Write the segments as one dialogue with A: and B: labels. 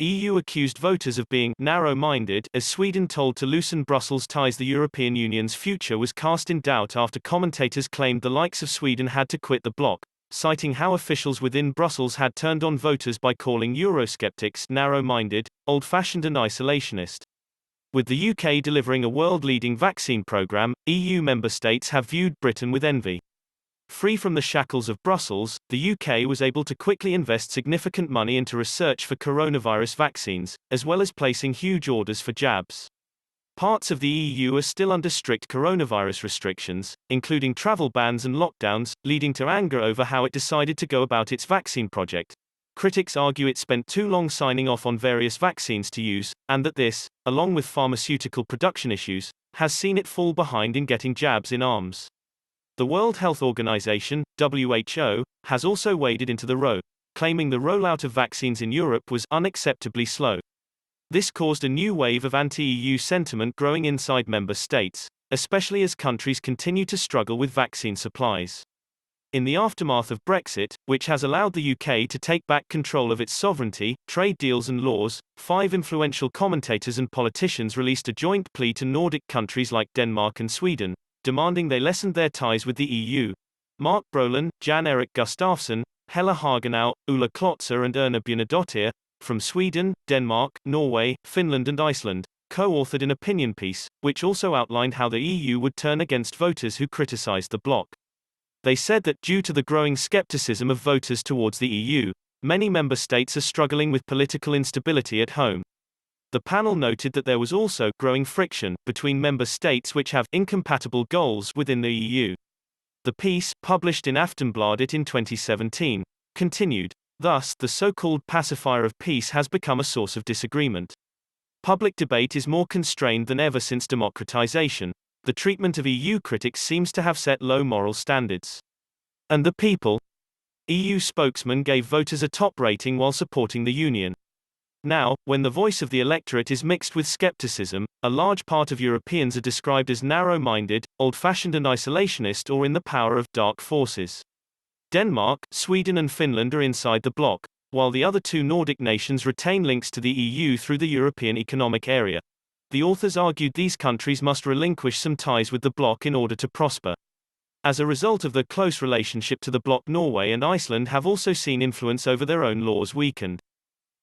A: EU accused voters of being narrow-minded as Sweden told to loosen Brussels ties. The European Union's future was cast in doubt after commentators claimed the likes of Sweden had to quit the bloc, citing how officials within Brussels had turned on voters by calling Eurosceptics narrow-minded, old-fashioned and isolationist. With the UK delivering a world-leading vaccine programme, EU member states have viewed Britain with envy. Free from the shackles of Brussels, the UK was able to quickly invest significant money into research for coronavirus vaccines, as well as placing huge orders for jabs. Parts of the EU are still under strict coronavirus restrictions, including travel bans and lockdowns, leading to anger over how it decided to go about its vaccine project. Critics argue it spent too long signing off on various vaccines to use, and that this, along with pharmaceutical production issues, has seen it fall behind in getting jabs in arms. The World Health Organization, WHO, has also waded into the row, claiming the rollout of vaccines in Europe was unacceptably slow. This caused a new wave of anti-EU sentiment growing inside member states, especially as countries continue to struggle with vaccine supplies. In the aftermath of Brexit, which has allowed the UK to take back control of its sovereignty, trade deals and laws, 5 influential commentators and politicians released a joint plea to Nordic countries like Denmark and Sweden, demanding they lessened their ties with the EU. Mark Brolin, Jan Erik Gustafsson, Hella Hagenau, Ulla Klotzer and Erna Björnadottir, from Sweden, Denmark, Norway, Finland and Iceland, co-authored an opinion piece, which also outlined how the EU would turn against voters who criticized the bloc. They said that, due to the growing skepticism of voters towards the EU, many member states are struggling with political instability at home. The panel noted that there was also growing friction between member states which have incompatible goals within the EU. The piece, published in Aftonbladet in 2017, continued, "Thus, the so-called pacifier of peace has become a source of disagreement. Public debate is more constrained than ever since democratization. The treatment of EU critics seems to have set low moral standards. And the people?" EU spokesman gave voters a top rating while supporting the Union. Now, when the voice of the electorate is mixed with skepticism, a large part of Europeans are described as narrow-minded, old-fashioned and isolationist or in the power of dark forces. Denmark, Sweden and Finland are inside the bloc, while the other 2 Nordic nations retain links to the EU through the European Economic Area. The authors argued these countries must relinquish some ties with the bloc in order to prosper. As a result of the close relationship to the bloc, Norway and Iceland have also seen influence over their own laws weakened.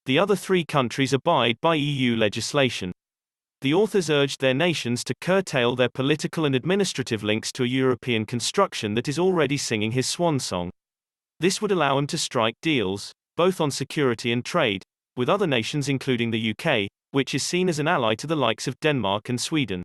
A: The other 3 countries abide by EU legislation. The authors urged their nations to curtail their political and administrative links to a European construction that is already singing his swan song. This would allow him to strike deals, both on security and trade, with other nations including the UK, which is seen as an ally to the likes of Denmark and Sweden.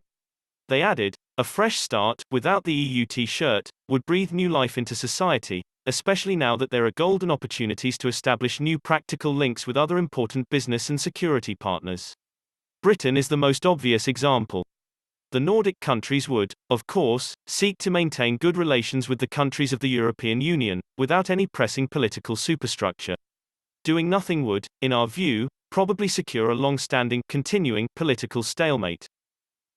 A: They added, "A fresh start, without the EU T-shirt, would breathe new life into society, especially now that there are golden opportunities to establish new practical links with other important business and security partners." Britain is the most obvious example. The Nordic countries would, of course, seek to maintain good relations with the countries of the European Union, without any pressing political superstructure. Doing nothing would, in our view, probably secure a long-standing, continuing political stalemate.